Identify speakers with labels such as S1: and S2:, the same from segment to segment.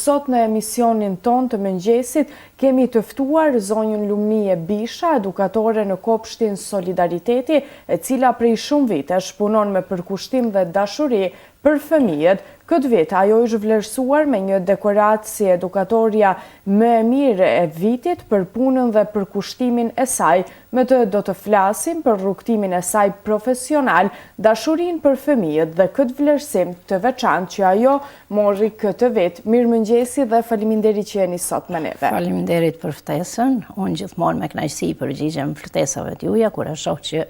S1: sot në emisionin ton të mëngjesit kemi të ftuar zonjën Lumnie Bisha, edukatore në kopshtin Solidariteti, e cila prej shumë vitesh punon me përkushtim dhe dashuri për fëmijët. Këtë vit ajo është vlerësuar me një dekoratë si edukatorja më e mirë e vitit për punën dhe përkushtimin e saj. Me të do të flasim për rrugtimin e saj profesional, dashurinë për fëmijët dhe këtë vlerësim të veçantë që ajo mori këtë vit. Mirëmëngjesi dhe faleminderit që jeni sot me neve.
S2: Faleminderit për ftesën. Unë gjithmonë me kënaqësi përgjigjem ftesave t'juaja kur e shoh që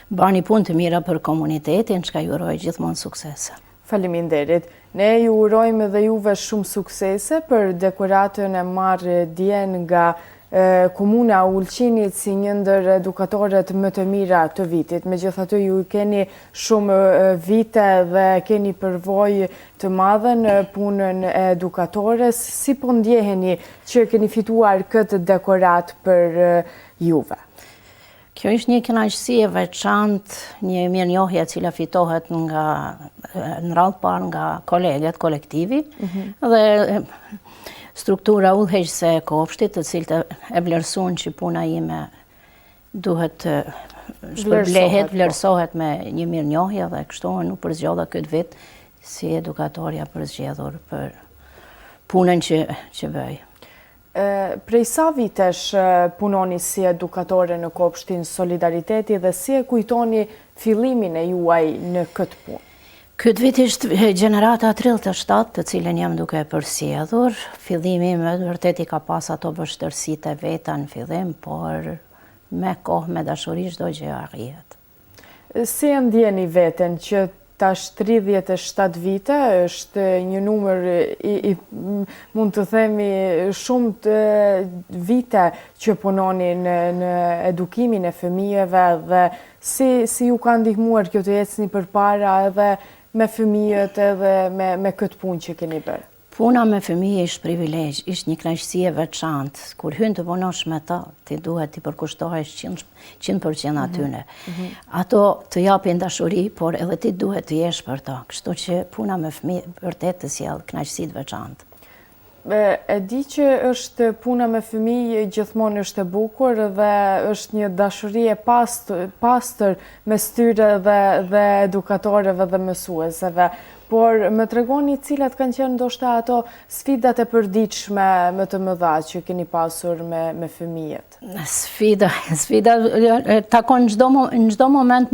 S2: bani punë të mira për komunitetin, çka ju uroj gjithmonë suksese.
S1: Faleminderit. Ne ju urojmë dhe juve shumë suksese për dekoratën e marrë dje nga Komuna Ulqinit si një ndër edukatorët më të mira të vitit. Megjithatë ju keni shumë vite dhe keni përvojë të madhe në punën e edukatores. Si po ndjeheni që keni fituar këtë dekorat për juve?
S2: Kjo është një kënaqësi e veçantë, një mirënjohje e cila fitohet nga në radhë parë nga kolegët, kolektivi, dhe struktura udhëheqëse e kopshtit, të cilët e vlerësuan që puna ime duhet shpërblehet, vlerësohet me një mirënjohje dhe kështu nuk përzgjodha këtë vit si edukatorja përzgjedhur për punën që bëj.
S1: Prej sa vitesh punoni si edukatore në kopshtin Solidariteti dhe si e kujtoni fillimin e juaj në këtë punë?
S2: Këtë vit ishte gjenerata 37 të cilën jam duke përsjedhur. Fillimi me vërtet i ka pas ato vështërsitë e veta në fillim, por me kohë, me dashuri çdo gjë arrihet.
S1: Si e ndjeni veten që tash 37 vite është një numër mund të themi shumë të vite që punoni në edukimin e fëmijëve dhe si ju ka ndihmuar kjo të ecni përpara edhe me fëmijët edhe me këtë punë që keni bërë?
S2: Puna me fëmijë ishte privilegj, ishte një kënaqësi e veçantë. Kur hyn të punosh me ta, ti duhet të përkushtohesh 100% atyne. Ato të japin dashuri, por edhe ti duhet të jesh për ta. Kështu që puna me fëmijë vërtet të sjell kënaqësi të veçantë.
S1: E di që është puna me fëmijë gjithmonë është e bukur dhe është një dashuri e pastër mes tyre dhe edukatorëve dhe mësueseve. Por më tregoni cilat kanë qenë ndoshta ato sfidat e përditshme më të mëdha që keni pasur me fëmijët?
S2: Sfida takon në çdo moment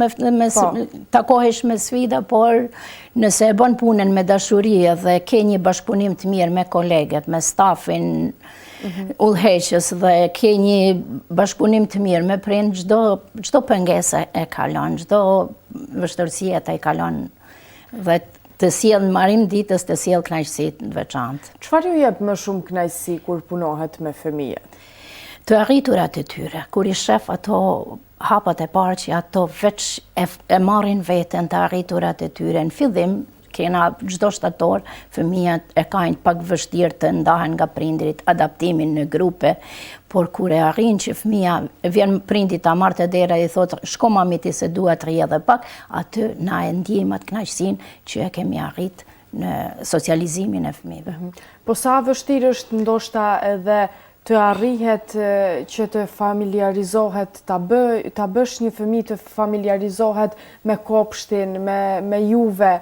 S2: takohesh me sfida, por nëse e bën punën me dashuri dhe ke një bashkëpunim të mirë me kolegët, me stafin udhëheqës dhe ke një bashkëpunim të mirë me prind, çdo pengesë e kalon, çdo vështirësi e kalon dhe të sjell në marrim ditës, të sjell kënaqësi të veçantë.
S1: Çfarë ju jep më shumë kënaqësi kur punohet me fëmijët?
S2: Të arriturat e tyre, kur i shef ato hapat e parë që ato veç e marrin veten të arriturat e tyre. Në fillim kena çdo shtator, fëmijët e kanë pak vështirë të ndahen nga prindrit, adaptimin në grupe, por kur e arrin që fëmia vjen prindi ta marrë te dera i thotë shko mamiti se dua të rri edhe pak, aty na e ndjejmë atë kënaqësinë që e kemi arrit në socializimin e fëmijëve.
S1: Po sa vështirë është ndoshta edhe të arrihet që të familiarizohet, ta bësh një fëmijë të familiarizohet me kopshtin, me juve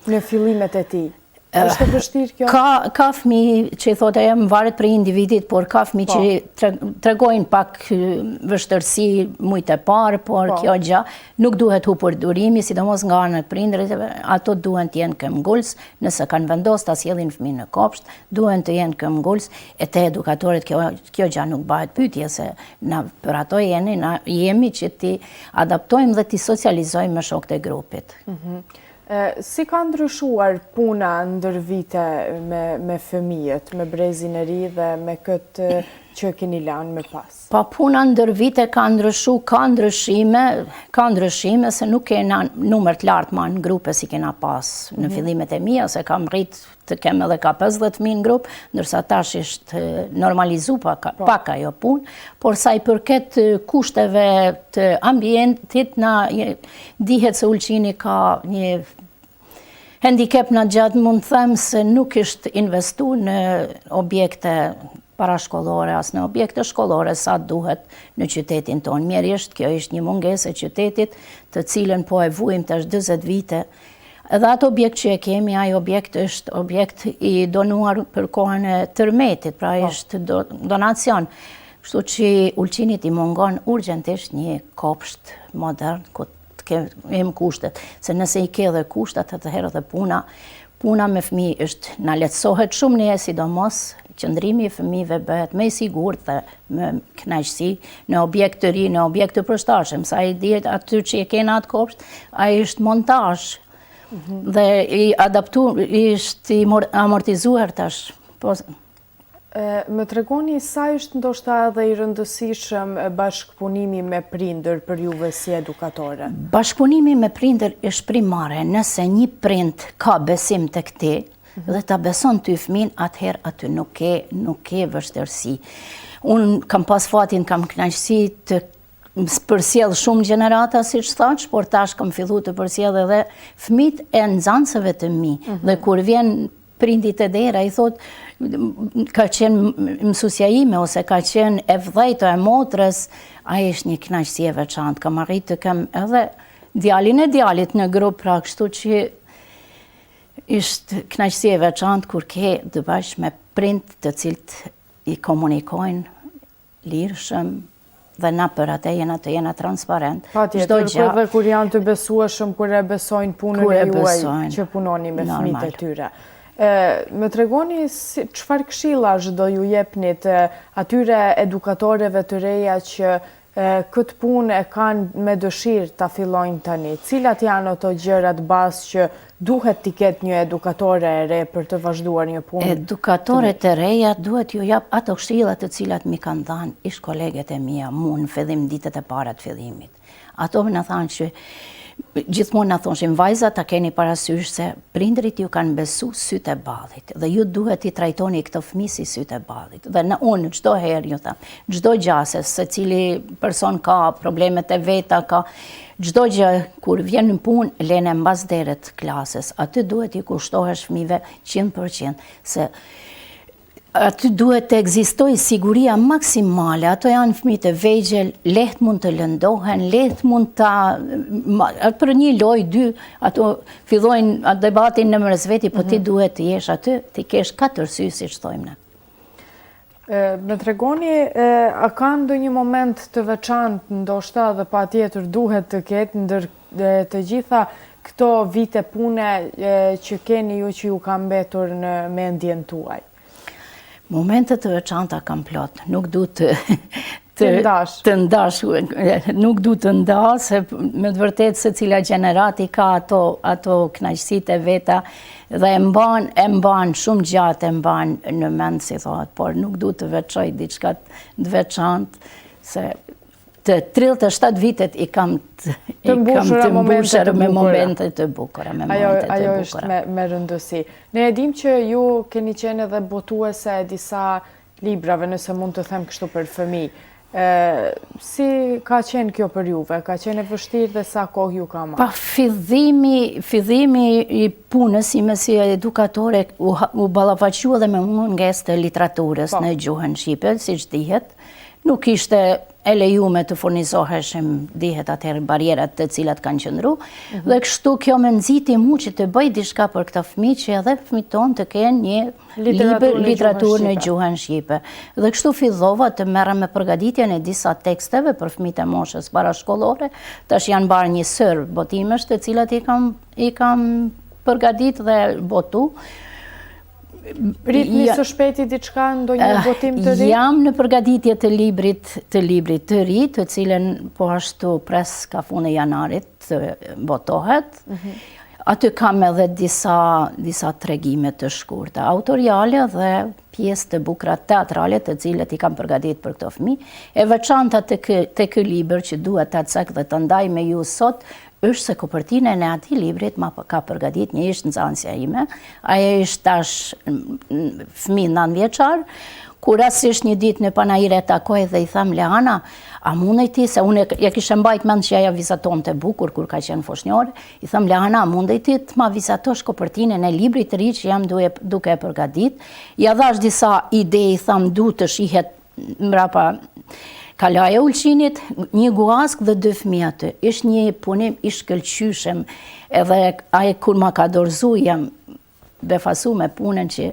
S1: në fillimet e tij? Është vështirë kjo?
S2: Ka fëmijë që thotë më varet për individit, por ka fëmijë që tregojnë pak vështirësi shumë e parë, por kjo gjë nuk duhet hupur durimi, sidomos nga ana e prindërve, ato duhen të jenë këmbgulës, nëse kanë vendosur ta sjellin fëmijën në kopsht, duhen të jenë këmbgulës, e te edukatorët kjo gjë nuk bëhet pyetje se na për ato jemi që ti adaptojmë dhe ti socializojmë me shokët e grupit.
S1: Si ka ndryshuar puna ndër vite me fëmijët, me brezin e ri dhe me këtë që keni lanë me pas?
S2: Pa puna ndër vite ka ndryshime se nuk kena numër të lartë ma në grupe si kena pas në fillimet e mia, se kam rrit të kem edhe ka 50.000 në grupë, ndërsa tash është normalizu pak ajo punë, por sa i përket kushteve të ambientit, na dihet se Ulqini ka një handicap në gjatë mund të them se nuk ishte investu në objekte parashkollore, as në objekte shkollore sa duhet në qytetin tonë. Mjerisht, kjo ishte një mungesë e qytetit të cilën po e vujmë tash 40 vite. Edhe atë objekt që e kemi, ai objekt është objekt i donuar për kohën e tërmetit, pra është donacion. Kështu që Ulqinit i mungon urgjentisht një kopsht modern, ku të kemë kushtet. Se nëse i ke dhe kushtet, atëherë dhe puna me fëmijë është na lehtësohet shumë ne, sidomos qëndrimi i fëmijëve bëhet më i sigurt dhe me kënaqësi në objekt të ri, në objekt të përshtatshëm. Sa i dihet aty që e kena atë kopsht, ai është montazh dhe ishte i amortizuar tash.
S1: Më tregoni sa është ndoshta edhe i rëndësishëm bashkëpunimi me prindër për juve si edukatore?
S2: Bashkëpunimi me prindër është primare. Nëse një prind ka besim tek ti dhe ta beson ty fëmin, atëherë aty nuk ke vështirësi. Unë kam pas fatin, kam kënaqësi të përsjell shumë gjenerata, si që thash, por tash kam fillu të përsjell edhe fëmit e nxansëve të mi. Dhe kur vjen prindit e dera, i thot, ka qenë mësusja ime, ose ka qenë e vdhejtë e motrës, ai është një kënaqësi e veçantë. Kam arritë të kem edhe djalin e djalit në grup, pra kështu që është kënaqësi e veçantë kur ke të bash me prind të cilët i komunikojnë lirshëm, dhe na për atë jena transparent.
S1: Patjetër, dhe kur janë të besueshëm, kur e besojnë punën e juaj që punoni me fëmijët e tyre. Më tregoni çfarë këshillash do ju jepnit atyre edukatorëve të reja që këtë punë e kanë me dëshirë ta fillojnë tani? Cilat janë ato gjërat bazë që duhet t'i ketë një edukatore e re për të vazhduar një punë?
S2: Edukatoret e reja duhet ju jap ato këshillat të cilat mi kanë dhënë ish koleget e mia mu në fillim, ditët e para të fillimit. Ato më na thanë që gjithmonë na thoshin, vajza, ta keni parasysh se prindrit ju kanë besu sytë e ballit dhe ju duhet i trajtoni këto fëmijë si sytë e ballit. Dhe unë çdo herë ju them, çdo gjase, secili person ka problemet e veta, ka çdo gjë kur vjen në punë, lene mbas deret klasës, aty duhet i kushtohesh fëmijëve 100%, se aty duhet të ekzistojë siguria maksimale. Ato janë fëmijë të vegjël, lehtë mund të lëndohen, lehtë mund për një lojë, dy, ato fillojnë debatin në mes veti, po ti duhet të jesh aty, ti kesh 4 sy, siç thojmë ne.
S1: Më tregoni, a ka ndonjë moment të veçantë, ndoshta dhe patjetër duhet të ketë ndër të gjitha këto vite pune që keni ju që ju ka mbetur në mendjen tuaj?
S2: Momentet të veçanta kam plot, nuk du të
S1: ndash,
S2: nuk du të ndash, se me të vërtet se cila gjenerati ka ato kënaqësitë e veta dhe e mban shumë gjatë, e mban në mend, si thohet, por nuk du të veçoj diçka të veçantë, se të 37 vitet i kam të mbushur me momente të bukura.
S1: Ajo është me rëndësi. Ne e dim që ju keni qenë edhe botuese e disa librave, nëse mund të them kështu, për fëmijë. Si ka qenë kjo për juve? Ka qenë e vështirë dhe sa kohë ju ka marrë?
S2: Pa fillimi i punës ime si edukatore u ballafaqua dhe me mungesë të literaturës në gjuhën shqipe, siç dihet. Nuk ishte e lejume të furnizoheshim, dihet atëherë, barierat të cilat kanë qëndru, dhe kështu kjo më nxiti mu që të bëj diçka për këta fëmijë, që edhe fëmijët tonë të kenë një literaturë në gjuhën shqipe. Dhe kështu fillova të merrem me përgatitjen e disa teksteve për fëmijët e moshës parashkollore, tash janë bërë një sër botimesh të cilat i kam përgatit dhe botu.
S1: Pritni së shpejti diçka, ndonjë botim të ri?
S2: Jam në përgatitje të librit të ri, të cilën po ashtu pres ka fund e janarit të botohet. Aty kam edhe disa tregime të shkurta, autoriale dhe pjesë të bukura teatrale të cilët i kam përgatit për këto fëmijë. E veçanta të ky libër që duhet ta cek dhe të ndaj me ju sot, është se kopertinën e atij librit ma ka përgatit një ish nxansja ime. Ajo është tash fëmijë 9 vjeçar, Kur rastisht një ditë në panajire takoj dhe i tham Leana, a mundej ti, se unë ja kishe mbajt mend që aja vizaton të bukur kur ka qenë foshnjore, i tham Leana, a mundej ti të ma vizatosh kopertinën e librit të ri që jam duke e përgatit. Ja dhash disa ide, i tham du të shihet mrapa kalaja Ulqinit, një guask dhe 2 fëmijë aty. Ishtë një punim i shkëlqyshëm, edhe aje kur ma ka dorëzu jam befasu me punën që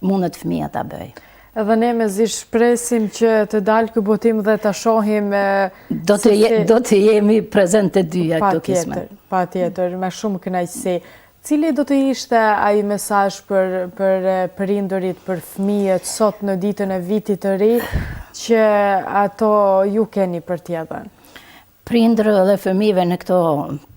S2: mundet fëmija ta bëj.
S1: Edhe ne me zi shpresim që të dalë ky botim dhe të shohim...
S2: Do të jemi prezent të dyja këtu kisme.
S1: Pa tjetër, me shumë kënaqësi. Cili do të ishte ai mesazh për prindërit, për fëmijët sot në ditën e vitit të ri që ato ju keni për t'ia dhënë?
S2: Prindër dhe fëmijëve në këto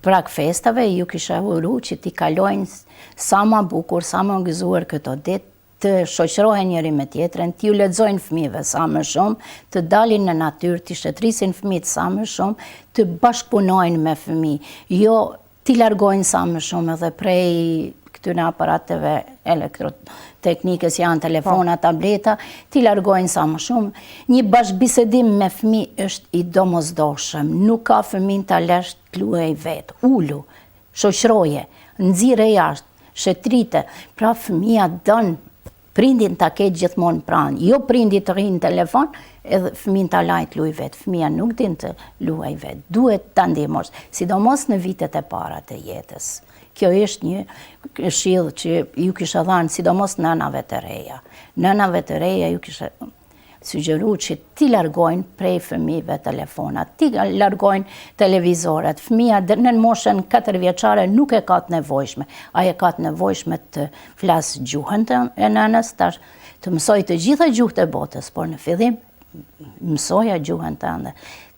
S2: prak festave ju kisha uru që t'i kalojnë sa ma bukur, sa ma gëzuar këto ditë, të shoqërohen njëri me tjetrën, t'ju lexojnë fëmijëve sa më shumë, të dalin në natyrë, të shëtrisin fëmijët sa më shumë, të bashkëpunojnë me fëmijë, jo t'i largojnë sa më shumë edhe prej këtyre aparateve elektroteknikës janë telefona, tableta, t'i largojnë sa më shumë. Një bashkëbisedim me fëmijë është i domosdoshëm, nuk ka fëmijë ta lesh të luajë vetë, ulu, shoqëroje, nxirre jashtë, shetrite, pra fëmija don prindin ta ketë gjithmonë pranë, jo prindi të rrinë telefon, edhe fëmin ta lajt luaj vetë, fëmija nuk din të luaj vetë, duhet ta ndihmosh, sidomos në vitet e para të jetës. Kjo është një këshill që ju kisha dhënë sidomos nënave të reja. Nënave të reja ju kisha sugjeruar që ti largojnë prej fëmijëve telefonat, ti largojnë televizorat. Fëmija në moshën 4 vjeçare nuk e ka të nevojshme. Ajo ka të nevojshme të flas gjuhën e nënës, të mësoj të gjitha gjuhët e botës, por në fillim mësoja gjuhën tënde.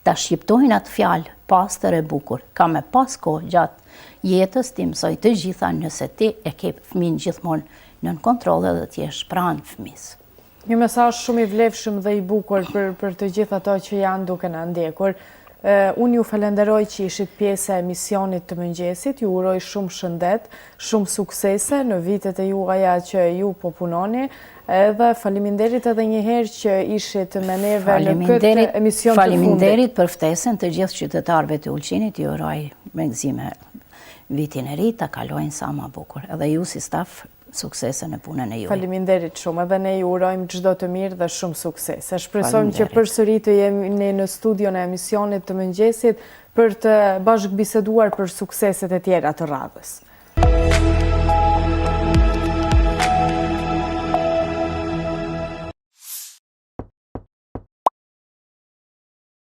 S2: Ta shqiptojnë atë fjalë pastër e bukur. Ka me pas kohë gjatë jetës ti mësoj të gjitha nëse ti e ke fëmin gjithmonë nën kontroll dhe ti je pranë fëmisë.
S1: Një mesazh shumë i vlefshëm dhe i bukur për të gjithë ato që janë duke na ndjekur. Unë ju falenderoj që ishit pjesë e emisionit të mëngjesit, ju uroj shumë shëndet, shumë suksese në vitet e juaja që ju po punoni, edhe faleminderit edhe një herë që ishit me neve në këtë emision të fundit.
S2: Faleminderit për ftesën të gjithë qytetarëve të Ulqinit, ju uroj me gëzime vitin e ri, ta kalojnë sa më bukur. Edhe ju si staf suksese në punën e juaj.
S1: Faleminderit shumë, edhe ne ju urojmë çdo të mirë dhe shumë suksese. Shpresojmë që përsëri të jemi në studion e emisionit të mëngjesit për të bashkëbiseduar për sukseset e tjera të radhës.